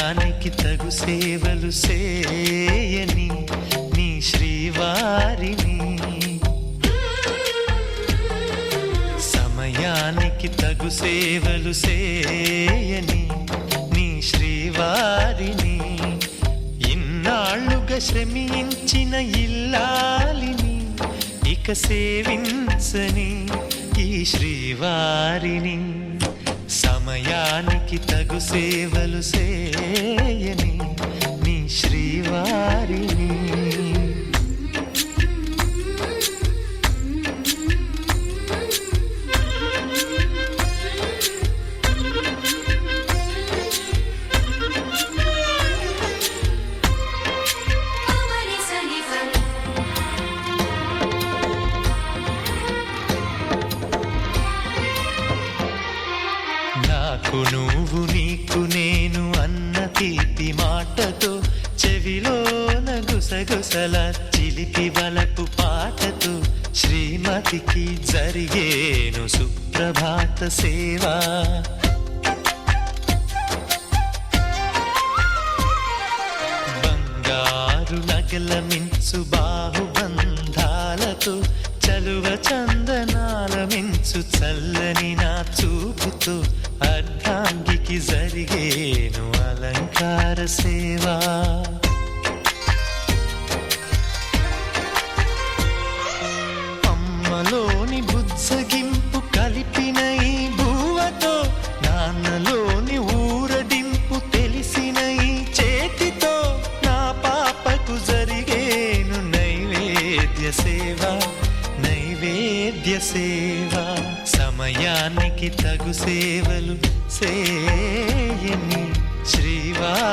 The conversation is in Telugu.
సమయానికి తగు సేవలు సేయని నీ శ్రీవారిని, సమయానికి తగు సేవలు సేయని నీ శ్రీవారిని, ఇన్నాళ్ళుగా శ్రమించిన ఇల్లాలిని ఇక సేవించని ఈ శ్రీవారిని, సమయానికి తగు సేవలు సేయని నీ శ్రీవారిని. నాకు నువ్వు నీకు నేను అన్న తీపి మాటతో, చెవిలోన గుసగుసల చిలిపి వలపు పాటతో, శ్రీమతికి జరిగేను సుప్రభాత సేవ. బంగారు నగల మించు బాహుబంధాలతో, చలువ చందనాల మించు చల్లని నా చూపుతో, అర్ధాంగికి జరిగేను అలంకార సేవ. అమ్మలోని బుజ్జగింపు కలిపిన ఈ భూవతో, నాన్నలోని ఊరడింపు తెలిసిన ఈ చేతితో, నా పాపకు జరిగేను నైవేద్య సేవ, నైవేద్య సేవ. సమయానికి తగు సేవలు సేయని శ్రీవారిని.